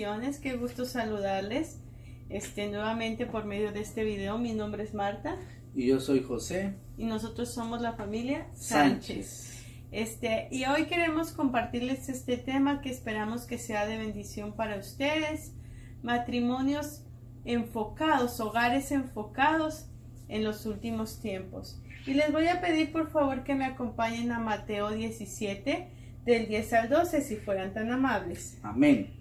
bendiciones, qué gusto saludarles nuevamente por medio de este video. Mi nombre es Marta. Y yo soy José. Y nosotros somos la familia Sánchez. Y hoy queremos compartirles este tema que esperamos que sea de bendición para ustedes. Matrimonios enfocados, hogares enfocados en los últimos tiempos. Y les voy a pedir por favor que me acompañen a Mateo 17, del 10 al 12, si fueran tan amables. Amén.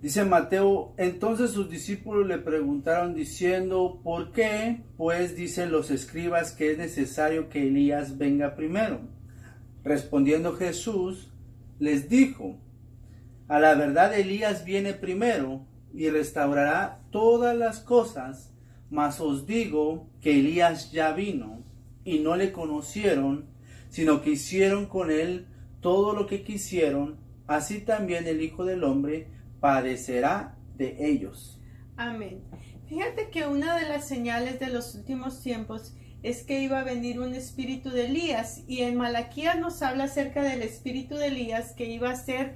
Dice Mateo: entonces sus discípulos le preguntaron diciendo: ¿por qué pues dicen los escribas que es necesario que Elías venga primero? Respondiendo Jesús les dijo: a la verdad Elías viene primero y restaurará todas las cosas, mas os digo que Elías ya vino y no le conocieron, sino que hicieron con él todo lo que quisieron. Así también el Hijo del Hombre padecerá de ellos. Amén. Fíjate que una de las señales de los últimos tiempos es que iba a venir un espíritu de Elías, y en Malaquías nos habla acerca del espíritu de Elías que iba a hacer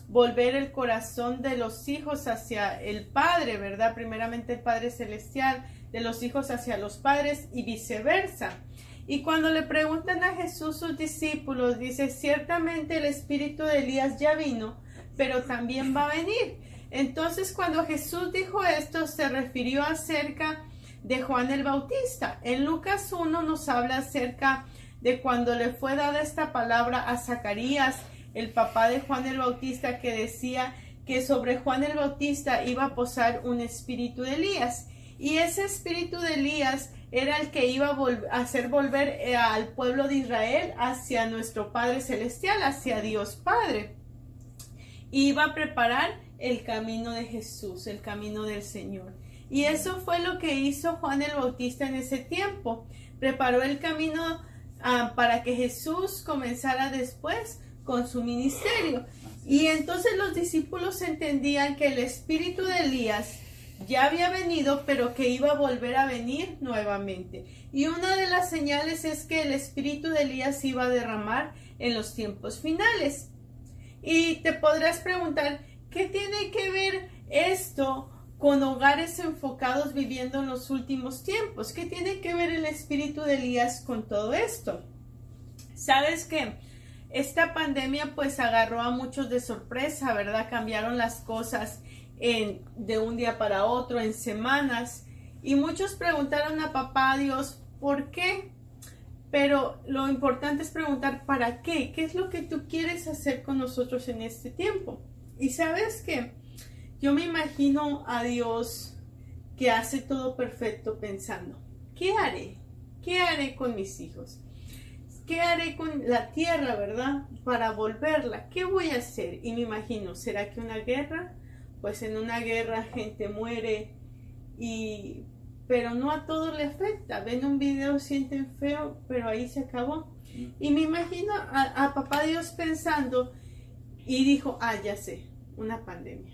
volver el corazón de los hijos hacia el Padre, ¿verdad? Primeramente el Padre Celestial, de los hijos hacia los padres y viceversa. Y cuando le preguntan a Jesús sus discípulos, dice: ciertamente el espíritu de Elías ya vino, pero también va a venir. Entonces, cuando Jesús dijo esto, se refirió acerca de Juan el Bautista. En Lucas 1 nos habla acerca de cuando le fue dada esta palabra a Zacarías, el papá de Juan el Bautista, que decía que sobre Juan el Bautista iba a posar un espíritu de Elías. Y ese espíritu de Elías era el que iba a hacer volver al pueblo de Israel hacia nuestro Padre Celestial, hacia Dios Padre. Iba a preparar el camino de Jesús, el camino del Señor. Y eso fue lo que hizo Juan el Bautista en ese tiempo. Preparó el camino para que Jesús comenzara después con su ministerio. Y entonces los discípulos entendían que el espíritu de Elías ya había venido, pero que iba a volver a venir nuevamente. Y una de las señales es que el espíritu de Elías iba a derramar en los tiempos finales. Y te podrás preguntar, ¿qué tiene que ver esto con hogares enfocados viviendo en los últimos tiempos? ¿Qué tiene que ver el espíritu de Elías con todo esto? ¿Sabes qué? Esta pandemia pues agarró a muchos de sorpresa, ¿verdad? Cambiaron las cosas de un día para otro, en semanas. Y muchos preguntaron a papá Dios, ¿por qué? Pero lo importante es preguntar, ¿para qué? ¿Qué es lo que tú quieres hacer con nosotros en este tiempo? Y ¿sabes qué? Yo me imagino a Dios que hace todo perfecto pensando, ¿qué haré? ¿Qué haré con mis hijos? ¿Qué haré con la tierra, verdad? Para volverla. ¿Qué voy a hacer? Y me imagino, ¿será que una guerra? Pues en una guerra gente muere, pero no a todos le afecta. Ven un video, sienten feo, pero ahí se acabó. Y me imagino a papá Dios pensando, y dijo, ya sé, una pandemia.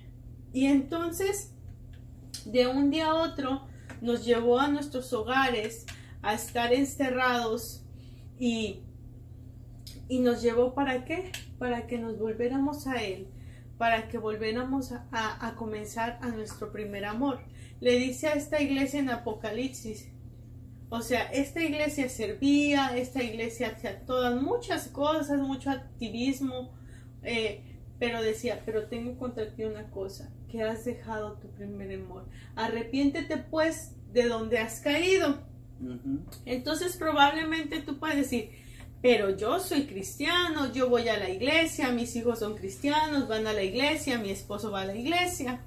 Y entonces, de un día a otro, nos llevó a nuestros hogares a estar encerrados, y nos llevó ¿para qué? Para que nos volviéramos a Él, para que volviéramos a comenzar a nuestro primer amor. Le dice a esta iglesia en Apocalipsis, o sea, esta iglesia servía, esta iglesia hacía todas muchas cosas, mucho activismo, pero decía, pero tengo contra ti una cosa, que has dejado tu primer amor. Arrepiéntete pues de donde has caído. Entonces probablemente tú puedes decir, pero yo soy cristiano, yo voy a la iglesia, mis hijos son cristianos, van a la iglesia, mi esposo va a la iglesia.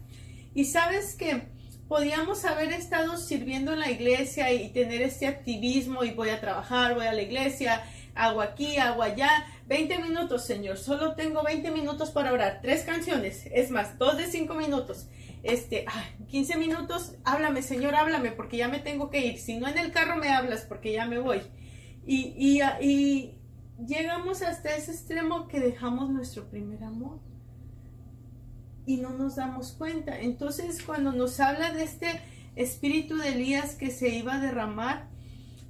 Y sabes que podíamos haber estado sirviendo en la iglesia y tener este activismo, y voy a trabajar, voy a la iglesia, hago aquí, hago allá. 20 minutos, Señor, solo tengo 20 minutos para orar, 3 canciones, es más, 2 de 5 minutos. 15 minutos, háblame, Señor, háblame, porque ya me tengo que ir. Si no en el carro me hablas, porque ya me voy. Y llegamos hasta ese extremo que dejamos nuestro primer amor y no nos damos cuenta. Entonces, cuando nos habla de este espíritu de Elías que se iba a derramar,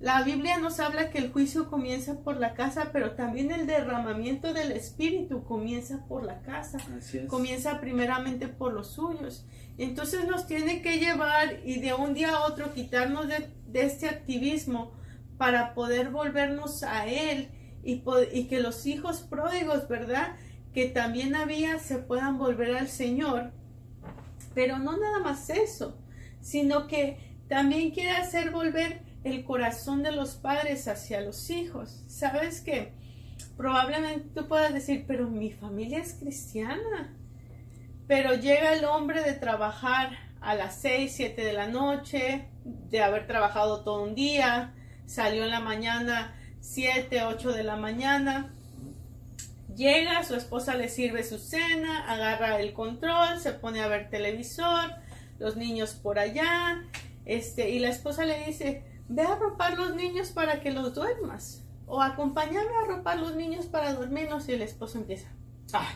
La Biblia nos habla que el juicio comienza por la casa, pero también el derramamiento del Espíritu comienza por la casa. Así es. Comienza primeramente por los suyos. Entonces nos tiene que llevar y de un día a otro quitarnos de este activismo para poder volvernos a Él y que los hijos pródigos, ¿verdad?, que también había, se puedan volver al Señor. Pero no nada más eso, sino que también quiere hacer volver el corazón de los padres hacia los hijos. ¿Sabes qué? Probablemente tú puedas decir, pero mi familia es cristiana. Pero llega el hombre de trabajar a las 6, 7 de la noche, de haber trabajado todo un día, salió en la mañana 7, 8 de la mañana, llega, su esposa le sirve su cena, agarra el control, se pone a ver televisor, los niños por allá, y la esposa le dice, ve a arropar los niños para que los duermas, o acompáñame a arropar los niños para dormirnos, y el esposo empieza, ay,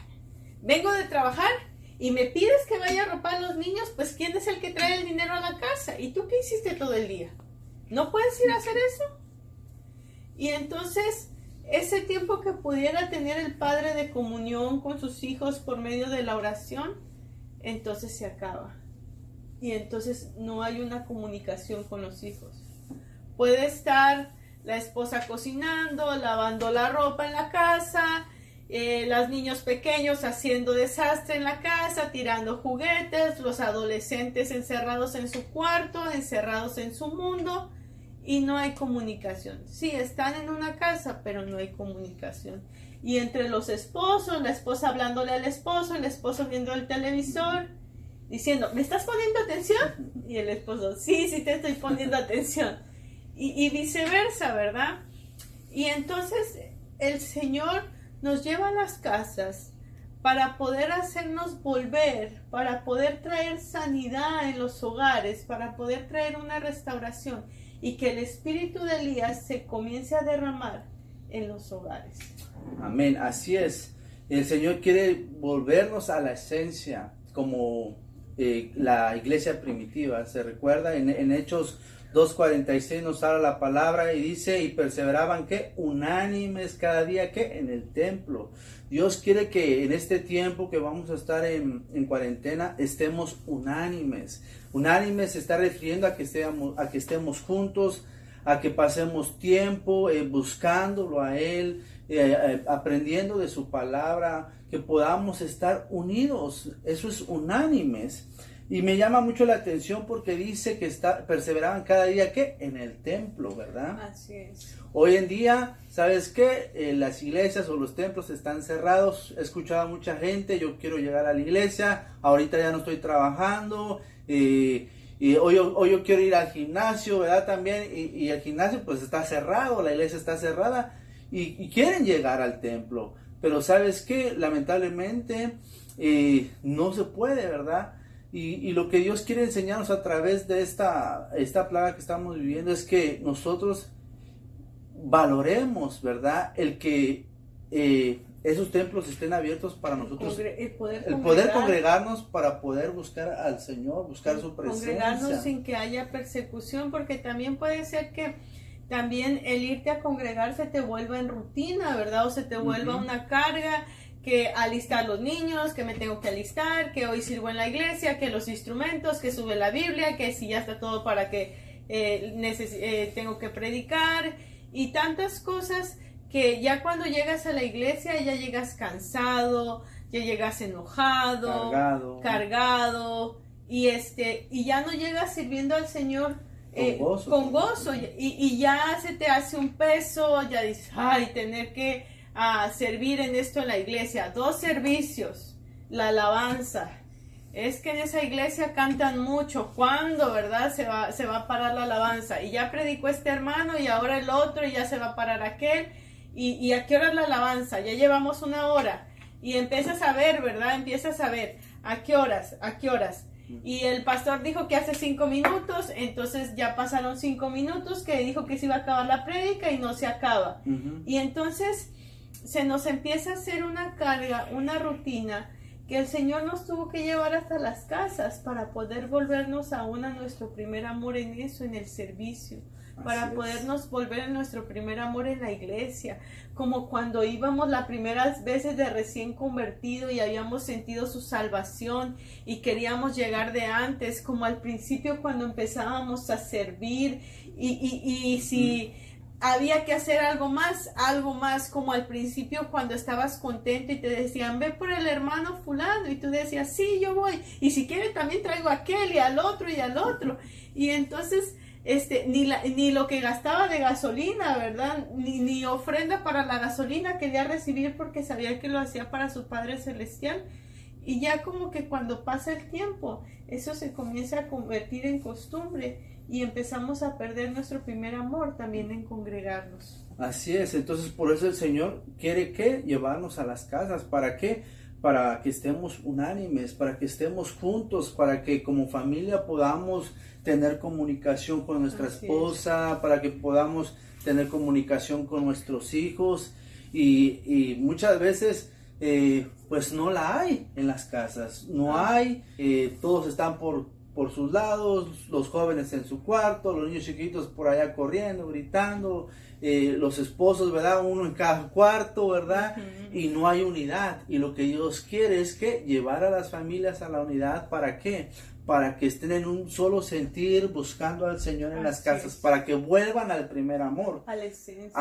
vengo de trabajar y me pides que vaya a arropar a los niños, pues ¿quién es el que trae el dinero a la casa? ¿Y tú qué hiciste todo el día? ¿No puedes ir a hacer eso? Y entonces, ese tiempo que pudiera tener el padre de comunión con sus hijos por medio de la oración, entonces se acaba. Y entonces no hay una comunicación con los hijos. Puede estar la esposa cocinando, lavando la ropa en la casa, los niños pequeños haciendo desastre en la casa, tirando juguetes, los adolescentes encerrados en su cuarto, encerrados en su mundo, y no hay comunicación. Sí, están en una casa, pero no hay comunicación. Y entre los esposos, la esposa hablándole al esposo, el esposo viendo el televisor, diciendo, ¿me estás poniendo atención? Y el esposo, sí, sí te estoy poniendo atención. Y viceversa, ¿verdad? Y entonces el Señor nos lleva a las casas para poder hacernos volver, para poder traer sanidad en los hogares, para poder traer una restauración y que el espíritu de Elías se comience a derramar en los hogares. Amén, así es. El Señor quiere volvernos a la esencia, como la iglesia primitiva. Se recuerda en Hechos 2:46 nos habla la palabra y dice, y perseveraban que unánimes cada día que en el templo. Dios quiere que en este tiempo que vamos a estar en cuarentena estemos unánimes. Unánimes se está refiriendo a que estemos juntos, a que pasemos tiempo buscándolo a Él, aprendiendo de su palabra, que podamos estar unidos. Eso es unánimes. Y me llama mucho la atención porque dice que perseveraban cada día que en el templo, ¿verdad? Así es. Hoy en día, ¿sabes qué? Las iglesias o los templos están cerrados. He escuchado a mucha gente, yo quiero llegar a la iglesia, ahorita ya no estoy trabajando, hoy yo quiero ir al gimnasio, ¿verdad? También, y el gimnasio pues está cerrado, la iglesia está cerrada, y quieren llegar al templo. Pero ¿sabes qué? Lamentablemente no se puede, ¿verdad? Y lo que Dios quiere enseñarnos a través de esta plaga que estamos viviendo es que nosotros valoremos, ¿verdad? El que esos templos estén abiertos para nosotros. El poder congregarnos para poder buscar al Señor, buscar su presencia. Congregarnos sin que haya persecución, porque también puede ser que también el irte a congregar se te vuelva en rutina, ¿verdad? O se te vuelva una carga, que alistar los niños, que me tengo que alistar, que hoy sirvo en la iglesia, que los instrumentos, que sube la Biblia, que si ya está todo para que tengo que predicar, y tantas cosas que ya cuando llegas a la iglesia ya llegas cansado, ya llegas enojado, cargado, y ya no llegas sirviendo al Señor con gozo, y ya se te hace un peso, ya dices, ay, tener que servir en esto en la iglesia, 2 servicios, la alabanza. Es que en esa iglesia cantan mucho. ¿Cuándo, verdad? Se va a parar la alabanza. Y ya predicó este hermano y ahora el otro y ya se va a parar aquel. ¿Y a qué hora es la alabanza? Ya llevamos 1 hora. Y empiezas a ver, ¿verdad? Empiezas a ver a qué horas. Y el pastor dijo que hace 5 minutos, entonces ya pasaron 5 minutos que dijo que se iba a acabar la prédica y no se acaba. Y entonces se nos empieza a hacer una carga, una rutina, que el Señor nos tuvo que llevar hasta las casas para poder volvernos aún a nuestro primer amor en eso, en el servicio. para Así es. podernos volver a nuestro primer amor en la iglesia, como cuando íbamos las primeras veces de recién convertido y habíamos sentido su salvación y queríamos llegar de antes, como al principio cuando empezábamos a servir y si había que hacer algo más, como al principio cuando estabas contento y te decían, ve por el hermano fulano, y tú decías, sí, yo voy, y si quiere también traigo a aquel y al otro, y entonces, ni lo que gastaba de gasolina, ¿verdad? Ni ofrenda para la gasolina quería recibir porque sabía que lo hacía para su Padre Celestial, y ya como que cuando pasa el tiempo, eso se comienza a convertir en costumbre, y empezamos a perder nuestro primer amor también en congregarnos. Así es, entonces por eso el Señor quiere que llevarnos a las casas. ¿Para qué? Para que estemos unánimes, para que estemos juntos, para que como familia podamos tener comunicación con nuestra esposa, para que podamos tener comunicación con nuestros hijos, y muchas veces pues no la hay en las casas, no hay, todos están por sus lados, los jóvenes en su cuarto, los niños chiquitos por allá corriendo, gritando, los esposos, ¿verdad? Uno en cada cuarto, ¿verdad? Y no hay unidad. Y lo que Dios quiere es que llevar a las familias a la unidad. ¿Para qué? Para que estén en un solo sentir, buscando al Señor en las casas, para que vuelvan al primer amor, a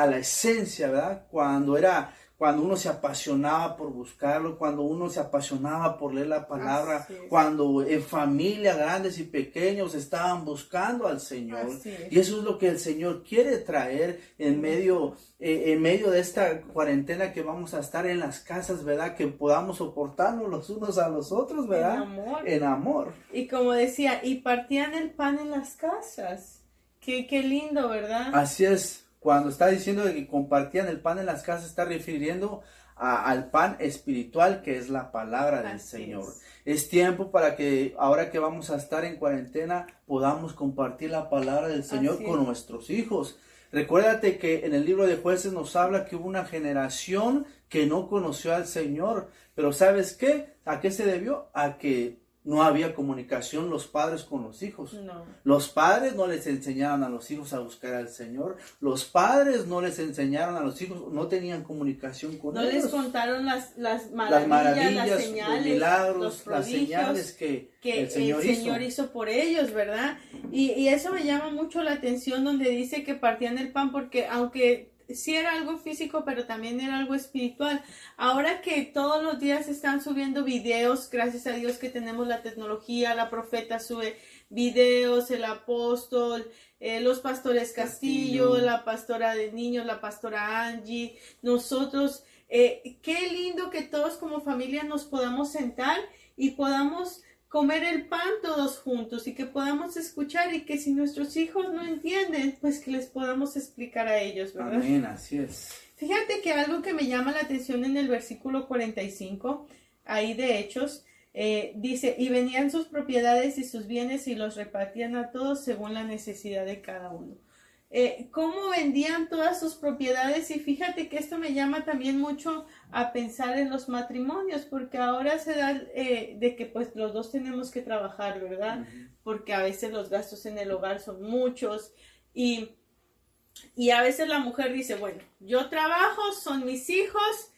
la esencia, ¿verdad? Cuando uno se apasionaba por buscarlo, cuando uno se apasionaba por leer la palabra, cuando en familia, grandes y pequeños, estaban buscando al Señor. Y eso es lo que el Señor quiere traer en medio de esta cuarentena que vamos a estar en las casas, ¿verdad? Que podamos soportarnos los unos a los otros, ¿verdad? En amor. Y como decía, y partían el pan en las casas. Qué lindo, ¿verdad? Así es. Cuando está diciendo de que compartían el pan en las casas, está refiriendo al pan espiritual, que es la palabra del Señor. Es tiempo para que ahora que vamos a estar en cuarentena podamos compartir la palabra del Señor con nuestros hijos. Recuérdate que en el libro de Jueces nos habla que hubo una generación que no conoció al Señor, pero ¿sabes qué? ¿A qué se debió? A que no había comunicación los padres con los hijos. No. Los padres no les enseñaron a los hijos a buscar al Señor. Los padres no les enseñaron a los hijos, no tenían comunicación con ellos. No les contaron las maravillas, las señales, los milagros, los prodigios, las señales que el Señor hizo por ellos, ¿verdad? Y eso me llama mucho la atención donde dice que partían el pan, porque aunque sí era algo físico, pero también era algo espiritual. Ahora que todos los días están subiendo videos, gracias a Dios que tenemos la tecnología, la profeta sube videos, el apóstol, los pastores Castillo, la pastora de niños, la pastora Angie, nosotros, qué lindo que todos como familia nos podamos sentar y podamos comer el pan todos juntos y que podamos escuchar, y que si nuestros hijos no entienden, pues que les podamos explicar a ellos, ¿verdad? Amén, así es. Fíjate que algo que me llama la atención en el versículo 45, ahí de Hechos, dice, y venían sus propiedades y sus bienes y los repartían a todos según la necesidad de cada uno. Cómo vendían todas sus propiedades, y fíjate que esto me llama también mucho a pensar en los matrimonios, porque ahora se da de que pues los dos tenemos que trabajar, ¿verdad? Porque a veces los gastos en el hogar son muchos, y a veces la mujer dice, bueno, yo trabajo, son mis hijos,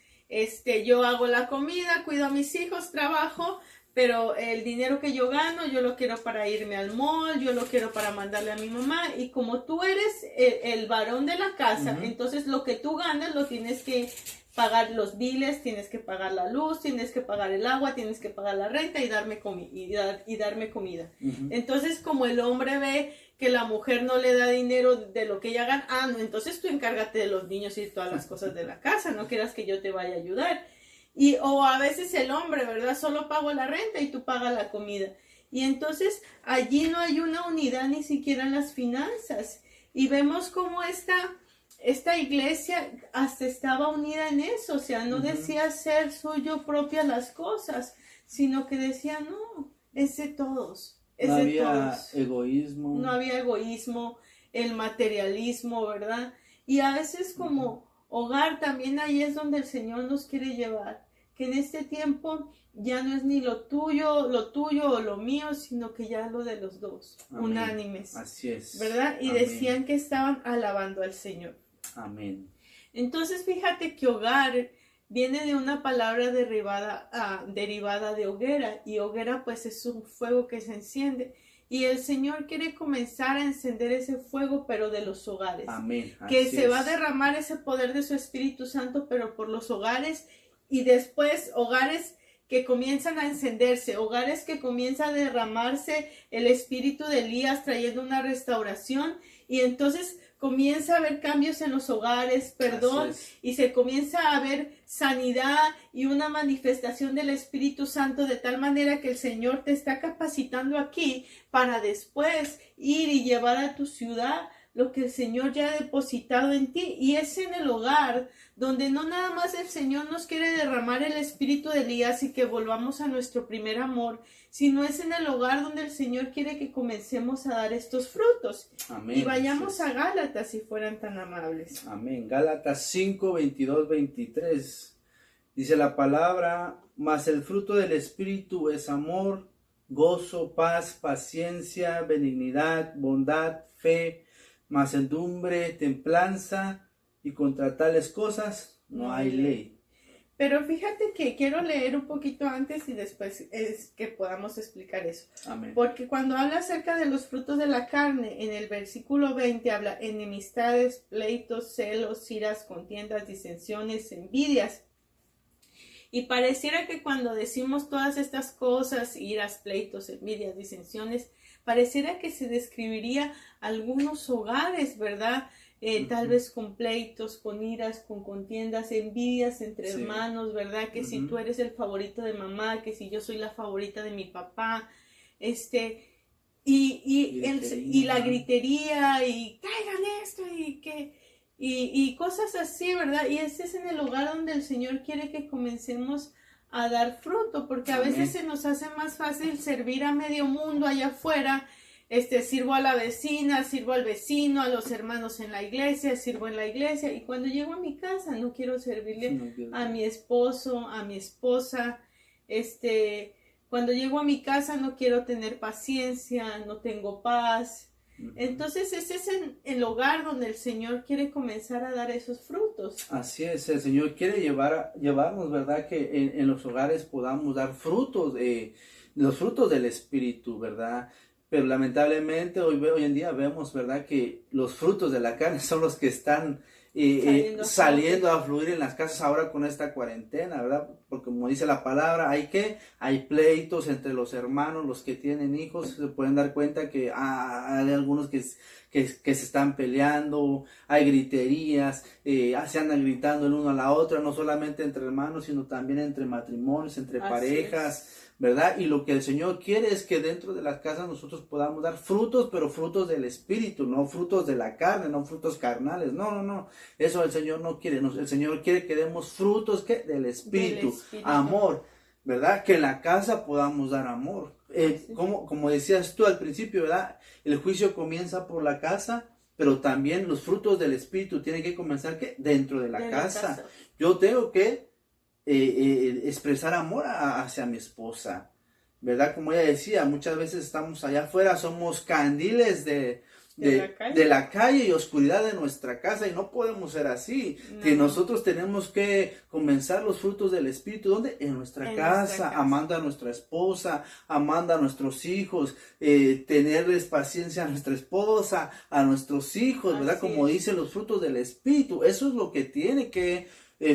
yo hago la comida, cuido a mis hijos, trabajo, pero el dinero que yo gano, yo lo quiero para irme al mall, yo lo quiero para mandarle a mi mamá, y como tú eres el varón de la casa, entonces lo que tú ganas lo tienes que pagar los biles, tienes que pagar la luz, tienes que pagar el agua, tienes que pagar la renta y darme comida. Entonces, como el hombre ve que la mujer no le da dinero de lo que ella gana, no, entonces tú encárgate de los niños y todas las cosas de la casa, no quieras que yo te vaya a ayudar. O a veces el hombre, ¿verdad? Solo pago la renta y tú pagas la comida. Y entonces allí no hay una unidad ni siquiera en las finanzas. Y vemos cómo esta iglesia hasta estaba unida en eso. O sea, no decía ser suyo propia las cosas, sino que decía, no, es de todos. No había egoísmo. No había egoísmo, el materialismo, ¿verdad? Y a veces como hogar también ahí es donde el Señor nos quiere llevar. que en este tiempo ya no es ni lo tuyo o lo mío, sino que ya lo de los dos, Amén. Unánimes. Así es. ¿Verdad? Y Amén. decían que estaban alabando al Señor. Amén. Entonces fíjate que hogar viene de una palabra derivada de hoguera, y hoguera pues es un fuego que se enciende, y el Señor quiere comenzar a encender ese fuego, pero de los hogares. Amén. Que Así se va a es. derramar ese poder de su Espíritu Santo, pero por los hogares, y después hogares que comienzan a encenderse, hogares que comienza a derramarse el espíritu de Elías trayendo una restauración, y entonces comienza a haber cambios en los hogares, perdón, y se comienza a ver sanidad y una manifestación del Espíritu Santo, de tal manera que el Señor te está capacitando aquí para después ir y llevar a tu ciudad lo que el Señor ya ha depositado en ti. Y es en el hogar donde no nada más el Señor nos quiere derramar el espíritu de Elías y que volvamos a nuestro primer amor, sino es en el hogar donde el Señor quiere que comencemos a dar estos frutos. Amén. Y vayamos a Gálatas, si fueran tan amables. Amén. Gálatas 5, 22, 23. Dice la palabra: mas el fruto del Espíritu es amor, gozo, paz, paciencia, benignidad, bondad, fe, mansedumbre, templanza, y contra tales cosas no hay ley. Pero fíjate que quiero leer un poquito antes y después es que podamos explicar eso. Amén. Porque cuando habla acerca de los frutos de la carne, en el versículo 20 habla enemistades, pleitos, celos, iras, contiendas, disensiones, envidias. Y pareciera que cuando decimos todas estas cosas, iras, pleitos, envidias, disensiones, pareciera que se describiría algunos hogares, ¿verdad? Tal vez con pleitos, con iras, con contiendas, envidias entre hermanos, ¿verdad? Que si tú eres el favorito de mamá, que si yo soy la favorita de mi papá, y la gritería, y traigan esto, y cosas así, ¿verdad? Y ese es en el hogar donde el Señor quiere que comencemos a dar fruto, porque a veces se nos hace más fácil servir a medio mundo allá afuera. Sirvo a la vecina, sirvo al vecino, a los hermanos en la iglesia, sirvo en la iglesia, y cuando llego a mi casa no quiero servirle a mi esposo, a mi esposa. Cuando llego a mi casa no quiero tener paciencia, no tengo paz. Entonces ese es el hogar donde el Señor quiere comenzar a dar esos frutos. Así es, el Señor quiere llevarnos, ¿verdad? Que en los hogares podamos dar frutos, los frutos del Espíritu, ¿verdad? Pero lamentablemente hoy en día vemos, ¿verdad? Que los frutos de la carne son los que están saliendo a fluir en las casas ahora con esta cuarentena, ¿verdad? Porque como dice la palabra, hay pleitos entre los hermanos, los que tienen hijos, se pueden dar cuenta que hay algunos que se están peleando, hay griterías, se andan gritando el uno a la otra, no solamente entre hermanos, sino también entre matrimonios, entre parejas, ¿verdad? Y lo que el Señor quiere es que dentro de las casas nosotros podamos dar frutos, pero frutos del Espíritu, no frutos de la carne, no frutos carnales, no, eso el Señor no quiere, el Señor quiere que demos frutos del Espíritu, amor, ¿verdad? Que en la casa podamos dar amor, como decías tú al principio, ¿verdad? El juicio comienza por la casa, pero también los frutos del Espíritu tienen que comenzar dentro de la casa. Yo tengo que expresar amor hacia mi esposa, ¿verdad? Como ella decía, muchas veces estamos allá afuera, somos candiles de la calle y oscuridad de nuestra casa, y no podemos ser así. Que nosotros tenemos que comenzar los frutos del Espíritu, ¿dónde? En nuestra casa, amando a nuestra esposa, amando a nuestros hijos, tenerles paciencia a nuestra esposa, a nuestros hijos, ¿verdad? Como dicen los frutos del Espíritu, eso es lo que tiene que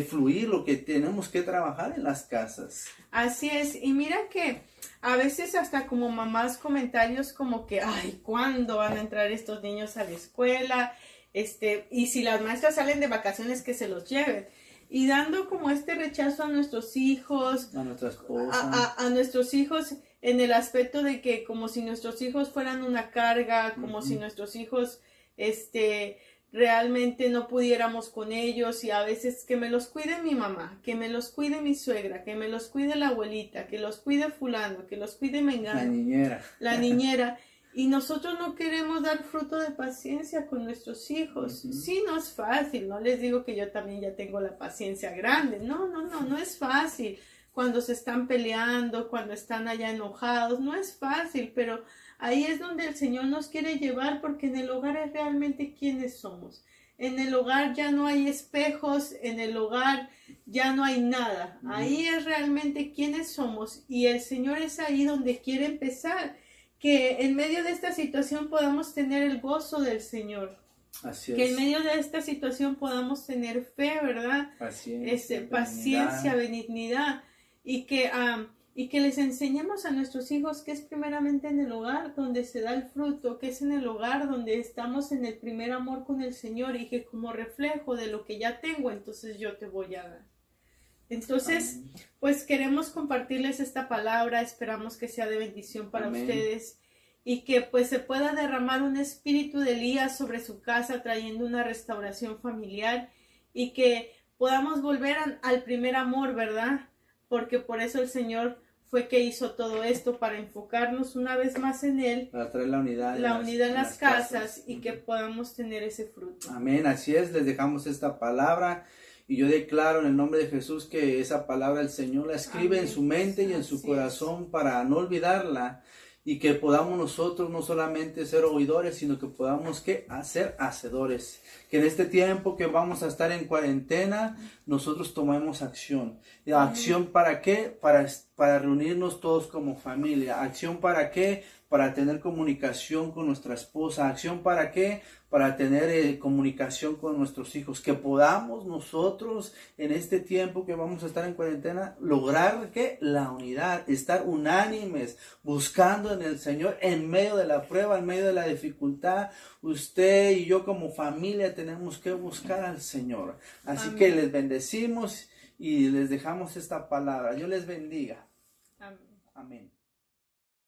fluir, lo que tenemos que trabajar en las casas. Así es, y mira que a veces hasta como mamás comentarios como que, ay, ¿cuándo van a entrar estos niños a la escuela? Y si las maestras salen de vacaciones, que se los lleven. Y dando como este rechazo a nuestros hijos, a nuestra esposa, a nuestros hijos, en el aspecto de que como si nuestros hijos fueran una carga, como si nuestros hijos, realmente no pudiéramos con ellos, y a veces que me los cuide mi mamá, que me los cuide mi suegra, que me los cuide la abuelita, que los cuide fulano, que los cuide mengano, la niñera. Y nosotros no queremos dar fruto de paciencia con nuestros hijos. Sí, no es fácil. No les digo que yo también ya tengo la paciencia grande. No es fácil. Cuando se están peleando, cuando están allá enojados, no es fácil. Pero ahí es donde el Señor nos quiere llevar, porque en el hogar es realmente quienes somos. En el hogar ya no hay espejos, en el hogar ya no hay nada. Ahí es realmente quienes somos. Y el Señor es ahí donde quiere empezar. Que en medio de esta situación podamos tener el gozo del Señor. Así es. Que en medio de esta situación podamos tener fe, ¿verdad? Paciencia, benignidad. Y que les enseñemos a nuestros hijos que es primeramente en el hogar donde se da el fruto, que es en el hogar donde estamos en el primer amor con el Señor, y que como reflejo de lo que ya tengo, entonces yo te voy a dar. Entonces, pues queremos compartirles esta palabra, esperamos que sea de bendición para ustedes, y que pues se pueda derramar un espíritu de Elías sobre su casa, trayendo una restauración familiar, y que podamos volver al primer amor, ¿verdad? Porque por eso el Señor fue que hizo todo esto, para enfocarnos una vez más en Él, para traer la unidad en las casas, y que podamos tener ese fruto. Amén, así es, les dejamos esta palabra. Y yo declaro en el nombre de Jesús que esa palabra el Señor la escribe en su mente y en su corazón para no olvidarla, y que podamos nosotros no solamente ser oidores, sino que podamos ser hacedores. Que en este tiempo que vamos a estar en cuarentena, nosotros tomemos acción. ¿Acción para qué? Para reunirnos todos como familia. ¿Acción para qué? Para tener comunicación con nuestra esposa. ¿Acción para qué? Para tener comunicación con nuestros hijos. Que podamos nosotros en este tiempo que vamos a estar en cuarentena lograr la unidad, estar unánimes, buscando en el Señor en medio de la prueba, en medio de la dificultad. Usted y yo como familia tenemos que buscar al Señor. Así que les bendecimos y les dejamos esta palabra. Dios les bendiga. Amén. Amén.